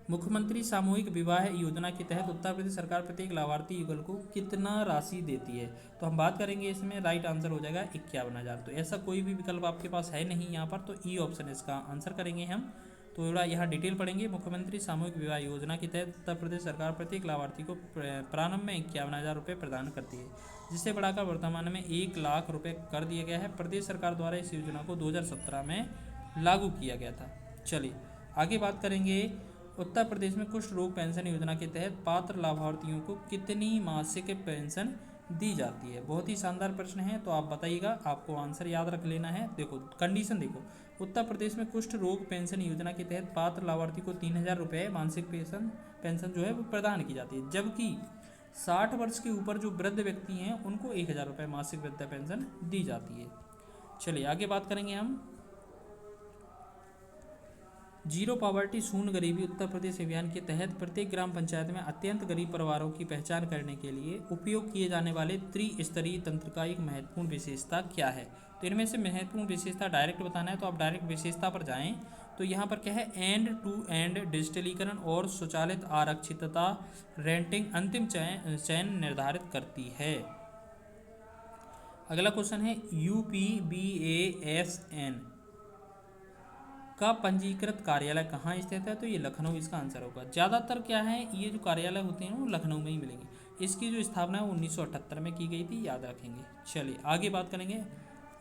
मुख्यमंत्री सामूहिक विवाह योजना के तहत उत्तर प्रदेश सरकार प्रत्येक लाभार्थी युगल को कितना राशि देती है? तो हम बात करेंगे, इसमें राइट आंसर हो जाएगा 51,000। तो ऐसा कोई भी विकल्प आपके पास है नहीं यहाँ पर, तो ई ऑप्शन इसका आंसर करेंगे हम। तो थोड़ा यहाँ डिटेल पढ़ेंगे। मुख्यमंत्री सामूहिक विवाह योजना के तहत उत्तर प्रदेश सरकार प्रत्येक लाभार्थी को प्रारंभ में 51,000 रुपये प्रदान करती है, जिसे बढ़ाकर वर्तमान में 1 लाख रुपये कर दिया गया है। प्रदेश सरकार द्वारा इस योजना को 2017 में लागू किया गया था। चलिए आगे बात करेंगे। उत्तर प्रदेश में कुष्ठ रोग पेंशन योजना के तहत पात्र लाभार्थियों को कितनी मासिक पेंशन दी जाती है? बहुत ही शानदार प्रश्न है, तो आप बताइएगा, आपको आंसर याद रख लेना है। देखो कंडीशन देखो, उत्तर प्रदेश में कुष्ठ रोग पेंशन योजना के तहत पात्र लाभार्थी को 3,000 रुपये मासिक पेंशन जो है वो प्रदान की जाती है, जबकि 60 वर्ष के ऊपर जो वृद्ध व्यक्ति हैं उनको 1,000 रुपये मासिक वृद्धा पेंशन दी जाती है। चलिए आगे बात करेंगे हम। जीरो पॉवर्टी शून्य गरीबी उत्तर प्रदेश अभियान के तहत प्रत्येक ग्राम पंचायत में अत्यंत गरीब परिवारों की पहचान करने के लिए उपयोग किए जाने वाले त्रिस्तरीय तंत्र का एक महत्वपूर्ण विशेषता क्या है? तो इनमें से महत्वपूर्ण विशेषता डायरेक्ट बताना है, तो आप डायरेक्ट विशेषता पर जाएं। तो यहाँ पर क्या है, एंड टू एंड डिजिटलीकरण और स्वचालित आरक्षितता रेंटिंग अंतिम चयन निर्धारित करती है। अगला क्वेश्चन है, UPBASN का पंजीकृत कार्यालय कहाँ स्थित है? तो ये लखनऊ इसका आंसर होगा। ज़्यादातर क्या है, ये जो कार्यालय होते हैं वो लखनऊ में ही मिलेंगे। इसकी जो स्थापना है 1978 में की गई थी, याद रखेंगे। चलिए आगे बात करेंगे।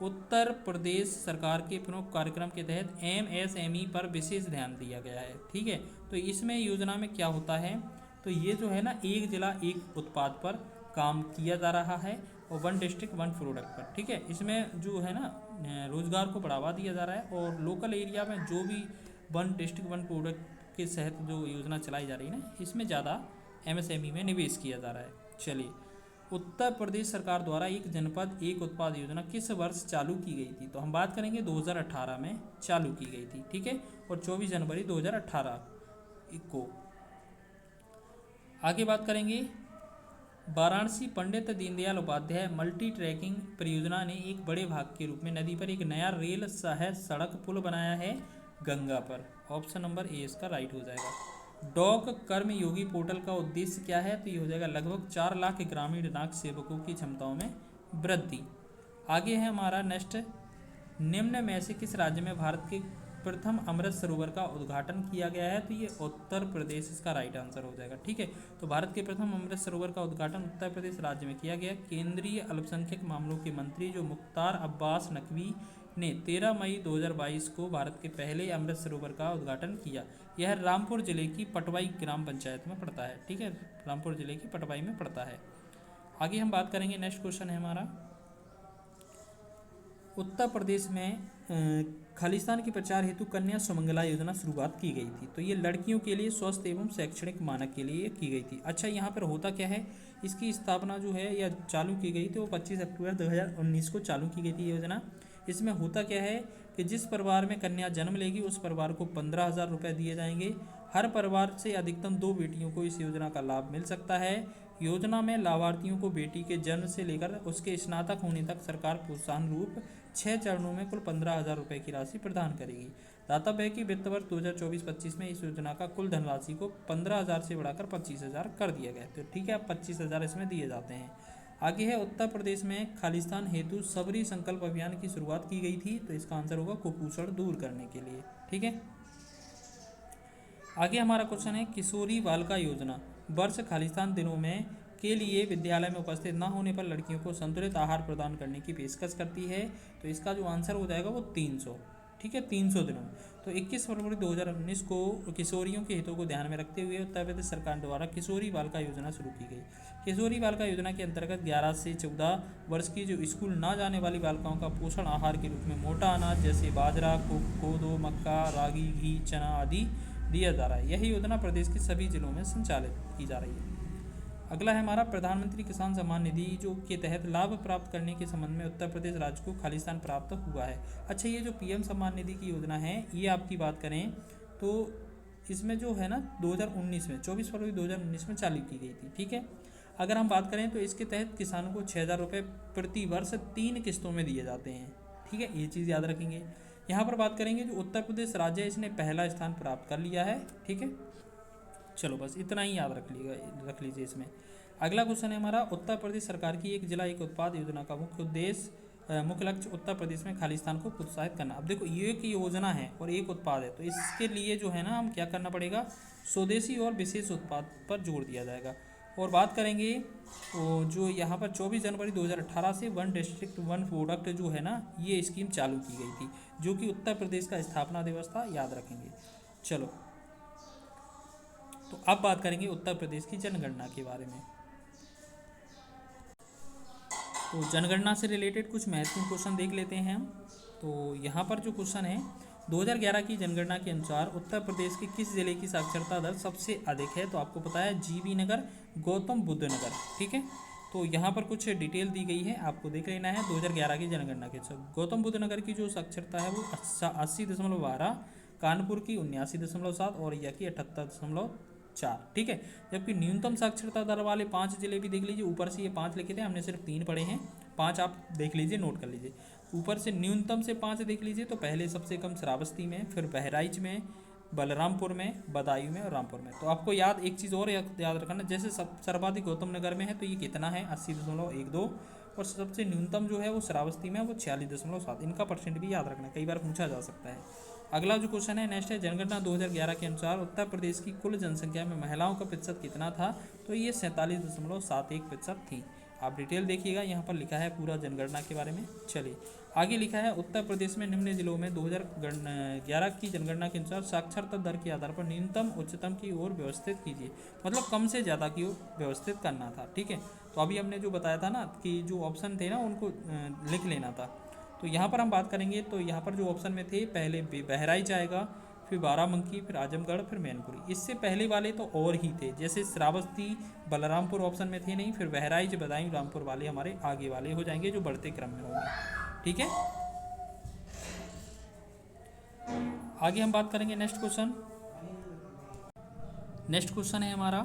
उत्तर प्रदेश सरकार के प्रमुख कार्यक्रम के तहत MSME पर विशेष ध्यान दिया गया है। ठीक है, तो इसमें योजना में क्या होता है, तो ये जो है ना, एक जिला एक उत्पाद पर काम किया जा रहा है और वन डिस्ट्रिक्ट वन प्रोडक्ट पर। ठीक है, इसमें जो है ना रोजगार को बढ़ावा दिया जा रहा है और लोकल एरिया में जो भी वन डिस्ट्रिक्ट वन प्रोडक्ट के तहत जो योजना चलाई जा रही है ना, इसमें ज़्यादा MSME में निवेश किया जा रहा है। चलिए, उत्तर प्रदेश सरकार द्वारा एक जनपद एक उत्पाद योजना किस वर्ष चालू की गई थी, तो हम बात करेंगे 2018 में चालू की गई थी। ठीक है, और 24 जनवरी 2018 को। आगे बात करेंगे, वाराणसी पंडित दीनदयाल उपाध्याय मल्टी ट्रैकिंग परियोजना ने एक बड़े भाग के रूप में नदी पर एक नया रेल सह सड़क पुल बनाया है गंगा पर। ऑप्शन नंबर ए इसका राइट हो जाएगा। डॉक कर्मयोगी पोर्टल का उद्देश्य क्या है, तो ये हो जाएगा लगभग 4 लाख ग्रामीण डाक सेवकों की क्षमताओं में वृद्धि। आगे है हमारा नेक्स्ट, निम्न में से किस राज्य में भारत के प्रथम अमृत सरोवर का उद्घाटन किया गया है, तो ये उत्तर प्रदेश इसका राइट आंसर हो जाएगा। ठीक है, तो भारत के प्रथम अमृत सरोवर का उद्घाटन उत्तर प्रदेश राज्य में किया गया। केंद्रीय अल्पसंख्यक मामलों के मंत्री जो मुख्तार अब्बास नकवी ने 13 मई 2022 को भारत के पहले अमृत सरोवर का उद्घाटन किया। यह रामपुर जिले की पटवाई ग्राम पंचायत में पड़ता है। ठीक है, रामपुर जिले की पटवाई में पड़ता है। आगे हम बात करेंगे, नेक्स्ट क्वेश्चन है हमारा, उत्तर प्रदेश में खालिस्तान के प्रचार हेतु कन्या सुमंगला योजना शुरुआत की गई थी, तो ये लड़कियों के लिए स्वस्थ एवं शैक्षणिक मानक के लिए की गई थी। अच्छा, यहाँ पर होता क्या है, इसकी स्थापना जो है या चालू की गई थी वो 25 अक्टूबर 2019 को चालू की गई थी योजना। इसमें होता क्या है कि जिस परिवार में कन्या जन्म लेगी उस परिवार को 15,000 रुपये दिए जाएंगे। हर परिवार से अधिकतम 2 बेटियों को इस योजना का लाभ मिल सकता है। योजना में लाभार्थियों को बेटी के जन्म से लेकर उसके स्नातक होने तक सरकार प्रोत्साहन रूप 6 चरणों में कुल 15,000 रुपये की राशि प्रदान करेगी। दातव्य है कि वित्त वर्ष 2024-25 में इस योजना का कुल धनराशि को 15,000 से बढ़ाकर 25,000 कर दिया गया। तो ठीक है, अब 25,000 इसमें दिए जाते हैं। आगे है, उत्तर प्रदेश में खालिस्तान हेतु सबरी संकल्प अभियान की शुरुआत की गई थी, तो इसका आंसर होगा कुपोषण दूर करने के लिए। ठीक है, आगे हमारा क्वेश्चन है, किशोरी बालिका योजना वर्ष खालिस्तान दिनों में के लिए विद्यालय में उपस्थित न होने पर लड़कियों को संतुलित आहार प्रदान करने की पेशकश करती है, तो इसका जो आंसर हो जाएगा वो 300। ठीक है, 300 दिनों। तो 21 फरवरी 2019 को किशोरियों के हितों को ध्यान में रखते हुए उत्तर प्रदेश सरकार द्वारा किशोरी बालिका योजना शुरू की गई। किशोरी बालिका योजना के अंतर्गत 11 से 14 वर्ष की जो स्कूल ना जाने वाली बालिकाओं का पोषण आहार के रूप में मोटा अनाज जैसे बाजरा, कोदो, मक्का, रागी, घी, चना आदि दिया जा रहा है। यह योजना प्रदेश के सभी जिलों में संचालित की जा रही है। अगला है हमारा, प्रधानमंत्री किसान सम्मान निधि जो के तहत लाभ प्राप्त करने के संबंध में उत्तर प्रदेश राज्य को खालिस्तान प्राप्त हुआ है। अच्छा, ये जो PM सम्मान निधि की योजना है, ये आपकी बात करें तो इसमें जो है ना 2019 में 24 फरवरी 2019 में चालू की गई थी। ठीक है, अगर हम बात करें तो इसके तहत किसानों को 6,000 रुपये प्रति वर्ष 3 किस्तों में दिए जाते हैं। ठीक है, ये चीज़ याद रखेंगे। यहाँ पर बात करेंगे जो उत्तर प्रदेश राज्य है, इसने पहला स्थान प्राप्त कर लिया है। ठीक है, चलो बस इतना ही याद रख लीजिए इसमें। अगला क्वेश्चन है हमारा, उत्तर प्रदेश सरकार की एक जिला एक उत्पाद योजना का मुख्य लक्ष्य उत्तर प्रदेश में खालिस्तान को प्रोत्साहित करना। अब देखो, ये एक योजना है और एक उत्पाद है, तो इसके लिए जो है ना हम क्या करना पड़ेगा, स्वदेशी और विशेष उत्पाद पर जोर दिया जाएगा। और बात करेंगे तो जो यहाँ पर 24 जनवरी 2018 से वन डिस्ट्रिक्ट वन प्रोडक्ट जो है ना, ये स्कीम चालू की गई थी, जो कि उत्तर प्रदेश का स्थापना दिवस था, याद रखेंगे। चलो, तो अब बात करेंगे उत्तर प्रदेश की जनगणना के बारे में। तो जनगणना से रिलेटेड कुछ महत्वपूर्ण क्वेश्चन देख लेते हैं हम। तो यहाँ पर जो क्वेश्चन है, 2011 की जनगणना के अनुसार उत्तर प्रदेश के किस जिले की साक्षरता दर सबसे अधिक है, तो आपको पता है GV नगर, गौतम बुद्ध नगर। ठीक है, तो यहाँ पर कुछ डिटेल दी गई है, आपको देख लेना है। 2011 की जनगणना के अनुसार गौतम बुद्ध नगर की जो साक्षरता है वो 80.12, कानपुर की 79.7 और या की 78.4। ठीक है, जबकि न्यूनतम साक्षरता दर वाले 5 जिले भी देख लीजिए। ऊपर से ये 5 लिखे थे, हमने सिर्फ 3 पढ़े हैं, 5 आप देख लीजिए, नोट कर लीजिए। ऊपर से न्यूनतम से 5 देख लीजिए, तो पहले सबसे कम श्रावस्ती में, फिर बहराइच में, बलरामपुर में, बदायूं में और रामपुर में। तो आपको एक चीज़ और याद रखना, जैसे सर्वाधिक गौतम नगर में है तो ये कितना है 80.12, और सबसे न्यूनतम जो है वो श्रावस्ती में है वो 46.7। इनका परसेंट भी याद रखना, कई बार पूछा जा सकता है। अगला जो क्वेश्चन है नेक्स्ट है, जनगणना 2011 के अनुसार उत्तर प्रदेश की कुल जनसंख्या में महिलाओं का प्रतिशत कितना था? तो ये 47.71% थी। आप डिटेल देखिएगा, यहाँ पर लिखा है पूरा जनगणना के बारे में। चलिए आगे लिखा है, उत्तर प्रदेश में निम्न जिलों में 2011 की जनगणना के अनुसार साक्षरता दर के आधार पर न्यूनतम उच्चतम की ओर व्यवस्थित कीजिए। मतलब कम से ज़्यादा की ओर व्यवस्थित करना था। ठीक है, तो अभी हमने जो बताया था ना कि जो ऑप्शन थे ना उनको लिख लेना था। तो यहाँ पर हम बात करेंगे, तो यहाँ पर जो ऑप्शन में थे, पहले बहराइच आएगा, फिर बाराबंकी, फिर आजमगढ़, फिर मैनपुरी। इससे पहले वाले तो और ही थे, जैसे श्रावस्ती, बलरामपुर ऑप्शन में थे नहीं, फिर बहराइच, बदायूं, रामपुर वाले हमारे आगे वाले हो जाएंगे जो बढ़ते क्रम में होंगे। ठीक है, आगे हम बात करेंगे नेक्स्ट क्वेश्चन। नेक्स्ट क्वेश्चन है हमारा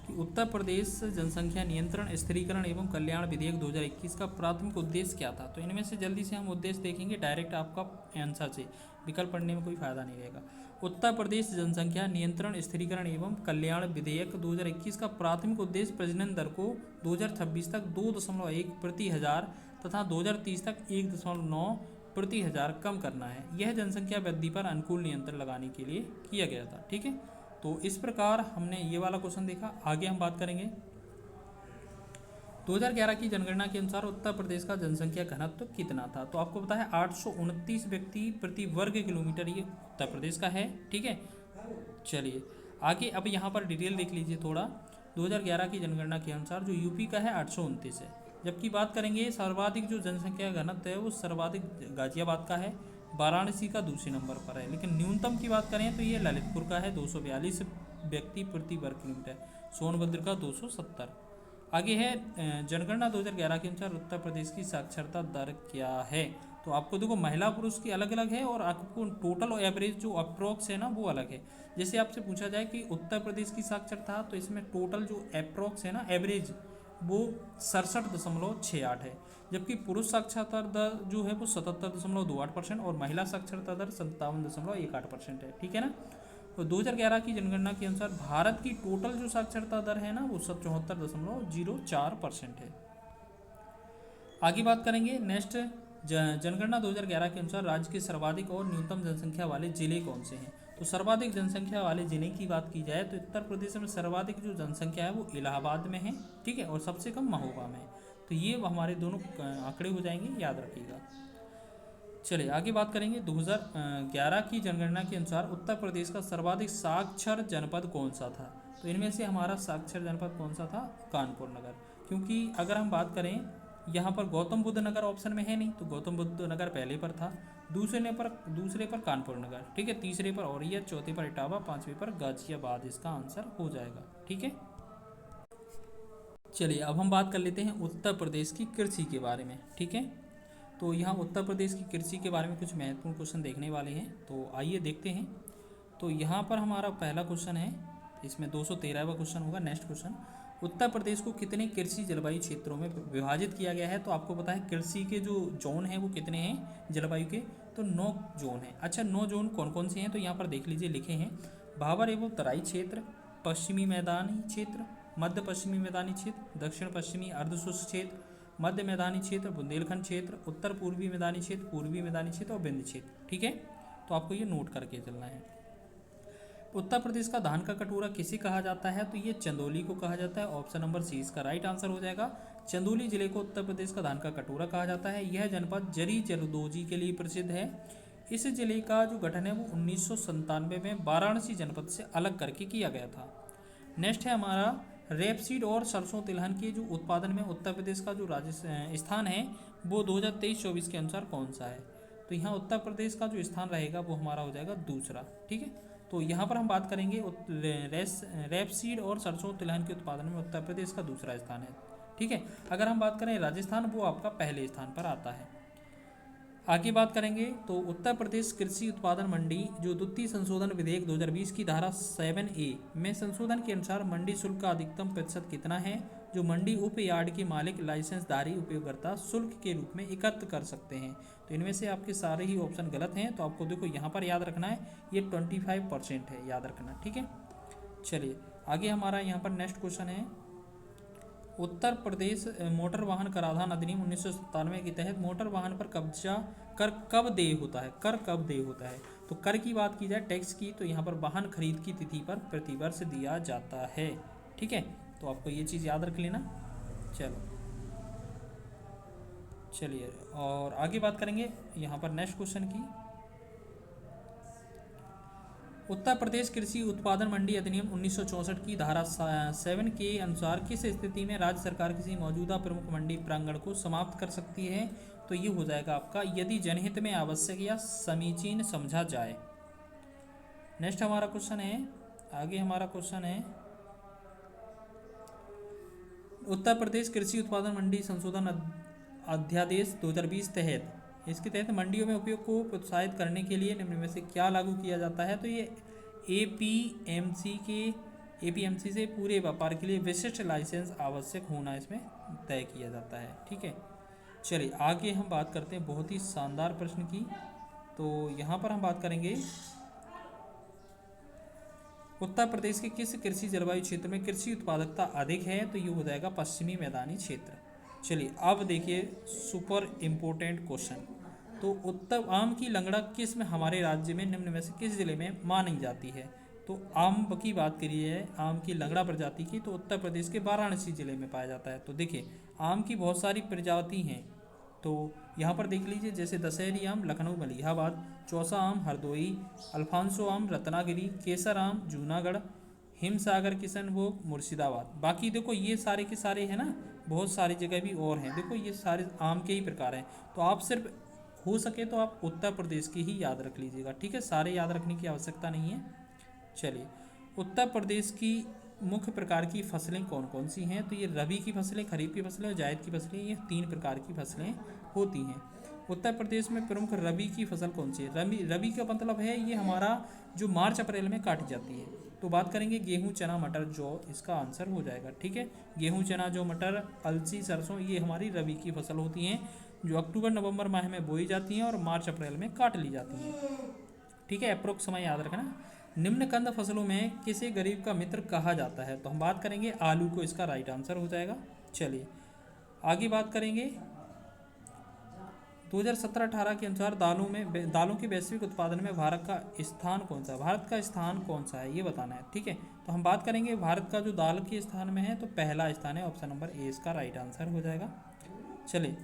कि उत्तर प्रदेश जनसंख्या नियंत्रण, स्थिरीकरण एवं कल्याण विधेयक 2021 का प्राथमिक उद्देश्य क्या था? तो इनमें से जल्दी से हम उद्देश्य देखेंगे डायरेक्ट आपका आंसर से, विकल्प पढ़ने में कोई फायदा नहीं रहेगा। उत्तर प्रदेश जनसंख्या नियंत्रण, स्थिरीकरण एवं कल्याण विधेयक 2021 का प्राथमिक उद्देश्य प्रजनन दर को 2026 तक 2.1 प्रति हजार तथा 2030 तक 1.9 प्रति हजार कम करना है। यह जनसंख्या वृद्धि पर अनुकूल नियंत्रण लगाने के लिए किया गया था। ठीक है, तो इस प्रकार हमने ये वाला क्वेश्चन देखा। आगे हम बात करेंगे 2011 की जनगणना के अनुसार उत्तर प्रदेश का जनसंख्या घनत्व कितना था? तो आपको पता है 829 व्यक्ति प्रति वर्ग किलोमीटर ये उत्तर प्रदेश का है। ठीक है, चलिए आगे अब यहाँ पर डिटेल देख लीजिए थोड़ा। 2011 की जनगणना के अनुसार जो यूपी का है 829 है, जबकि बात करेंगे सर्वाधिक जो जनसंख्या घनत्व है वो सर्वाधिक गाजियाबाद का है, वाराणसी का दूसरे नंबर पर है। लेकिन न्यूनतम की बात करें तो ये ललितपुर का है 242 व्यक्ति प्रति वर्ग किलोमीटर, सोनभद्र का 270। आगे है जनगणना 2011 के अनुसार उत्तर प्रदेश की साक्षरता दर क्या है? तो आपको देखो महिला पुरुष की अलग अलग है और आपको टोटल और एवरेज जो अप्रोक्स है ना वो अलग है। जैसे आपसे पूछा जाए कि उत्तर प्रदेश की साक्षरता, तो इसमें टोटल जो अप्रोक्स है ना एवरेज वो 67.68 है, जबकि पुरुष साक्षरता दर जो है वो 77.28% और महिला साक्षरता दर 57.18% है। ठीक है ना, तो 2011 की जनगणना के अनुसार भारत की टोटल जो साक्षरता दर है ना वो 74.04% है। आगे बात करेंगे नेक्स्ट, जनगणना 2011 के अनुसार राज्य के सर्वाधिक और न्यूनतम जनसंख्या वाले जिले कौन से हैं? तो सर्वाधिक जनसंख्या वाले जिले की बात की जाए तो उत्तर प्रदेश में सर्वाधिक जो जनसंख्या है वो इलाहाबाद में है। ठीक है, और सबसे कम महोबा में है। तो ये हमारे दोनों आंकड़े हो जाएंगे, याद रखिएगा। चलिए आगे बात करेंगे 2011 की जनगणना के अनुसार उत्तर प्रदेश का सर्वाधिक साक्षर जनपद कौन सा था? तो इनमें से हमारा साक्षर जनपद कौन सा था? कानपुर नगर। क्योंकि अगर हम बात करें यहाँ पर गौतम बुद्ध नगर ऑप्शन में है नहीं, तो गौतम बुद्ध नगर पहले पर था, दूसरे पर कानपुर नगर। ठीक है, तीसरे पर औरैया, चौथे पर इटावा, पांचवें पर गाजियाबाद इसका आंसर हो जाएगा। ठीक है, चलिए अब हम बात कर लेते हैं उत्तर प्रदेश की कृषि के बारे में। ठीक है, तो यहाँ उत्तर प्रदेश की कृषि के बारे में कुछ महत्वपूर्ण क्वेश्चन देखने वाले हैं, तो आइए देखते हैं। तो यहाँ पर हमारा पहला क्वेश्चन है, इसमें 213वां क्वेश्चन होगा। नेक्स्ट क्वेश्चन, उत्तर प्रदेश को कितने कृषि जलवायु क्षेत्रों में विभाजित किया गया है? तो आपको पता है कृषि के जो जोन हैं वो कितने हैं जलवायु के? तो 9 जोन हैं। अच्छा, 9 जोन कौन कौन से हैं? तो यहाँ पर देख लीजिए, लिखे हैं भावर एवं तराई क्षेत्र, पश्चिमी मैदानी क्षेत्र, मध्य पश्चिमी मैदानी क्षेत्र, दक्षिण पश्चिमी अर्धशुष्क क्षेत्र, मध्य मैदानी क्षेत्र, बुंदेलखंड क्षेत्र, उत्तर पूर्वी मैदानी क्षेत्र, पूर्वी मैदानी क्षेत्र और विंध्य क्षेत्र। ठीक है, तो आपको ये नोट करके चलना है। उत्तर प्रदेश का धान का कटोरा किसे कहा जाता है? तो ये चंदौली को कहा जाता है। ऑप्शन नंबर सी इसका राइट आंसर हो जाएगा। चंदौली जिले को उत्तर प्रदेश का धान का कटोरा कहा जाता है। यह जनपद जरी जरदोजी के लिए प्रसिद्ध है। इस जिले का जो गठन है वो 1997 में वाराणसी जनपद से अलग करके किया गया था। नेक्स्ट है हमारा रेपसीड और सरसों तिलहन के जो उत्पादन में उत्तर प्रदेश का जो स्थान है वो 2023-24 के अनुसार कौन सा है? तो यहाँ उत्तर प्रदेश का जो स्थान रहेगा वो हमारा हो जाएगा दूसरा। ठीक है, तो यहाँ पर हम बात करेंगे रेपसीड और सरसों तिलहन के उत्पादन में उत्तर प्रदेश का दूसरा स्थान है। ठीक है, अगर हम बात करें राजस्थान, वो आपका पहले स्थान पर आता है। आगे बात करेंगे तो उत्तर प्रदेश कृषि उत्पादन मंडी जो द्वितीय संशोधन विधेयक 2020 की धारा 7A में संशोधन के अनुसार मंडी शुल्क का अधिकतम प्रतिशत कितना है जो मंडी उप यार्ड के मालिक लाइसेंसधारी उपयोगकर्ता शुल्क के रूप में एकत्र कर सकते हैं? तो इनमें से आपके सारे ही ऑप्शन गलत हैं, तो आपको देखो यहाँ पर याद रखना है ये 25% है, याद रखना। ठीक है, चलिए आगे हमारा यहाँ पर नेक्स्ट क्वेश्चन है, उत्तर प्रदेश मोटर वाहन कराधान अधिनियम 1997 के तहत मोटर वाहन पर कब्जा कर कब देय होता है? तो कर की बात की जाए, टैक्स की, तो यहाँ पर वाहन खरीद की तिथि पर प्रतिवर्ष दिया जाता है। ठीक है, तो आपको ये चीज़ याद रख लेना। चलो चलिए और आगे बात करेंगे यहाँ पर नेक्स्ट क्वेश्चन की। उत्तर प्रदेश कृषि उत्पादन मंडी अधिनियम 1964 की धारा 7 के अनुसार किस स्थिति में राज्य सरकार किसी मौजूदा प्रमुख मंडी प्रांगण को समाप्त कर सकती है? तो ये हो जाएगा आपका यदि जनहित में आवश्यक या समीचीन समझा जाए। नेक्स्ट हमारा क्वेश्चन है, आगे हमारा क्वेश्चन है, उत्तर प्रदेश कृषि उत्पादन मंडी संशोधन अध्यादेश 2020 तहत, इसके तहत मंडियों में उपयोग को प्रोत्साहित करने के लिए निम्न में से क्या लागू किया जाता है? तो ये एपीएमसी से पूरे व्यापार के लिए विशिष्ट लाइसेंस आवश्यक होना इसमें तय किया जाता है। ठीक है, चलिए आगे हम बात करते हैं बहुत ही शानदार प्रश्न की। तो यहाँ पर हम बात करेंगे उत्तर प्रदेश के किस कृषि जलवायु क्षेत्र में कृषि उत्पादकता अधिक है? तो ये हो जाएगा पश्चिमी मैदानी क्षेत्र। चलिए अब देखिए सुपर इम्पोर्टेंट क्वेश्चन। तो उत्तर आम की लंगड़ा किस्म हमारे राज्य में निम्न में से किस जिले में मानी जाती है? तो आम की बात करिए, आम की लंगड़ा प्रजाति की, तो उत्तर प्रदेश के वाराणसी जिले में पाया जाता है। तो देखिए आम की बहुत सारी प्रजाति हैं, तो यहाँ पर देख लीजिए जैसे दशहरी आम लखनऊ मलिहाबाद, चौसा आम हरदोई, अल्फांसो आम रत्नागिरी, केसर आम जूनागढ़, हिमसागर किशनभोग मुर्शिदाबाद। बाकी देखो ये सारे के सारे हैं ना, बहुत सारी जगह भी और हैं। देखो ये सारे आम के ही प्रकार हैं, तो आप सिर्फ हो सके तो आप उत्तर प्रदेश की ही याद रख लीजिएगा। ठीक है, सारे याद रखने की आवश्यकता नहीं है। चलिए उत्तर प्रदेश की मुख्य प्रकार की फसलें कौन कौन सी हैं? तो ये रबी की फसलें, खरीफ की फसलें और जायद की फसलें, ये 3 प्रकार की फसलें होती हैं। उत्तर प्रदेश में प्रमुख रबी की फसल कौन सी है? रबी का मतलब है ये हमारा जो मार्च अप्रैल में काटी जाती है। तो बात करेंगे गेहूं, चना, मटर, जौ, इसका आंसर हो जाएगा। ठीक है, गेहूं, चना, जौ, मटर, अलसी, सरसों, ये हमारी रबी की फसल होती हैं जो अक्टूबर नवंबर माह में बोई जाती हैं और मार्च अप्रैल में काट ली जाती हैं। ठीक है, अप्रोक्स समय याद रखना। निम्न कंद फसलों में किसे गरीब का मित्र कहा जाता है? तो हम बात करेंगे आलू को, इसका राइट आंसर हो जाएगा। चलिए आगे बात करेंगे 2017-18 के अनुसार दालों के वैश्विक उत्पादन में भारत का स्थान कौन सा है? भारत का स्थान कौन सा है ये बताना है। ठीक है, तो हम बात करेंगे भारत का जो दाल के स्थान में है, तो पहला स्थान है, ऑप्शन नंबर ए इसका राइट आंसर हो जाएगा। चलिए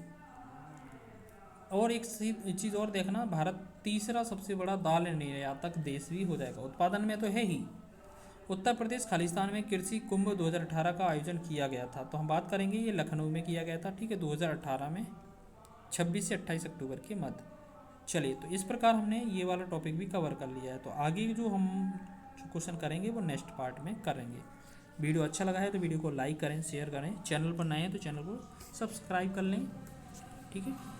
और एक चीज़ और देखना, भारत तीसरा सबसे बड़ा दाल निर्यातक देश भी हो जाएगा, उत्पादन में तो है ही। उत्तर प्रदेश खालिस्तान में कृषि कुंभ 2018 का आयोजन किया गया था। तो हम बात करेंगे ये लखनऊ में किया गया था। ठीक है, 2018 में 26 से 28 अक्टूबर के मध्य। चलिए तो इस प्रकार हमने ये वाला टॉपिक भी कवर कर लिया है। तो आगे जो हम क्वेश्चन करेंगे वो नेक्स्ट पार्ट में करेंगे। वीडियो अच्छा लगा है तो वीडियो को लाइक करें, शेयर करें, चैनल पर नए हैं तो चैनल को सब्सक्राइब कर लें। ठीक है।